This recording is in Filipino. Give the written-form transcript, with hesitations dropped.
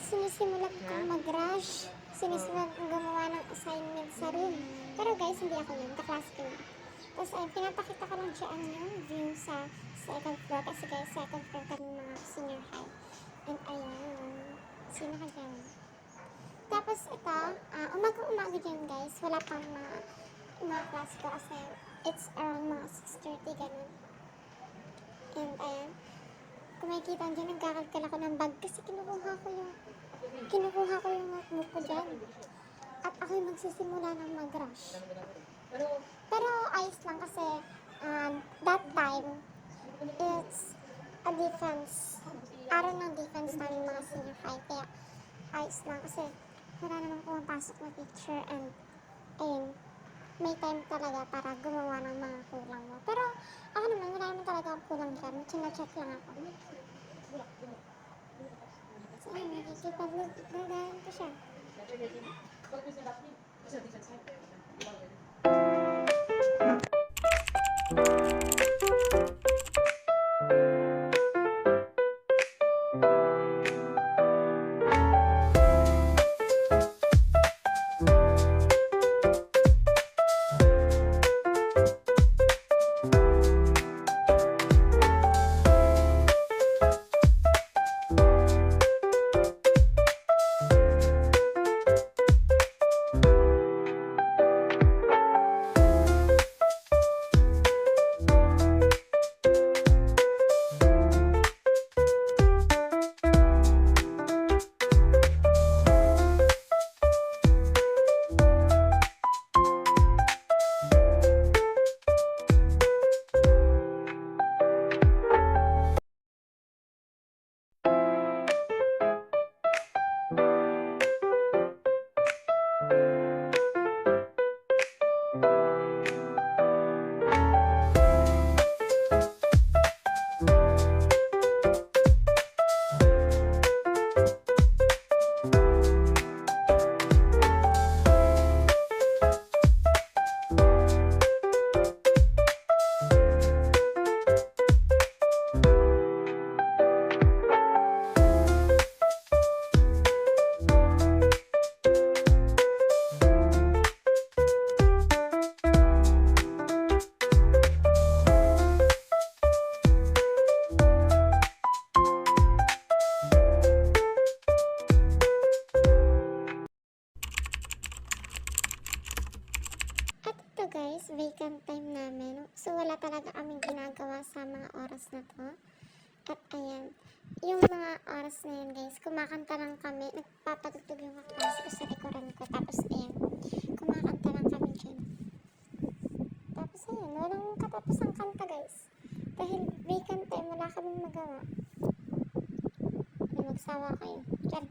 Sinisimulan kong mag-rush. Sinisimulan kong gumawa ng assignment sa room. Pero guys, hindi ako yun. Kaklase ko yun. Tapos ayun, pinapakita ko lang siya yung view sa second floor. Kasi guys, second floor kami mga senior high. And ayun, sino ka dyan? Tapos ito, umaga dyan guys. Wala pang mga klase ko kasi it's around mga 6:30 ganun. And ayun, kung makikita dyan, nagkakalkal ako ng bag kasi kinukuha ko yung notebook ko dyan. At ako yung magsisimula ng mag-rush. Pero ayos lang kasi that time, it's a defense. Araw ng defense namin mga senior high. Kaya ayos lang kasi wala namang pumapasok na teacher and ayun, may time talaga para gumawa ng mga kulang mo. Pero ako naman, wala naman talaga ang kulang dyan. China-check lang ako. So ayun, nakikipag-dadahan ko siya. Guys, vacant time namin. So, wala talaga kaming ginagawa sa mga oras na to. At ayan, yung mga oras na yun guys, kumakanta lang kami. Nagpapatugtog yung kaklase ko sa likuran ko. Tapos ayan, kumakanta lang kami dyan. Tapos ayan, walang katapos ang kanta guys. Dahil vacant time, wala kaming magawa. Magsawa kayo. Diyan.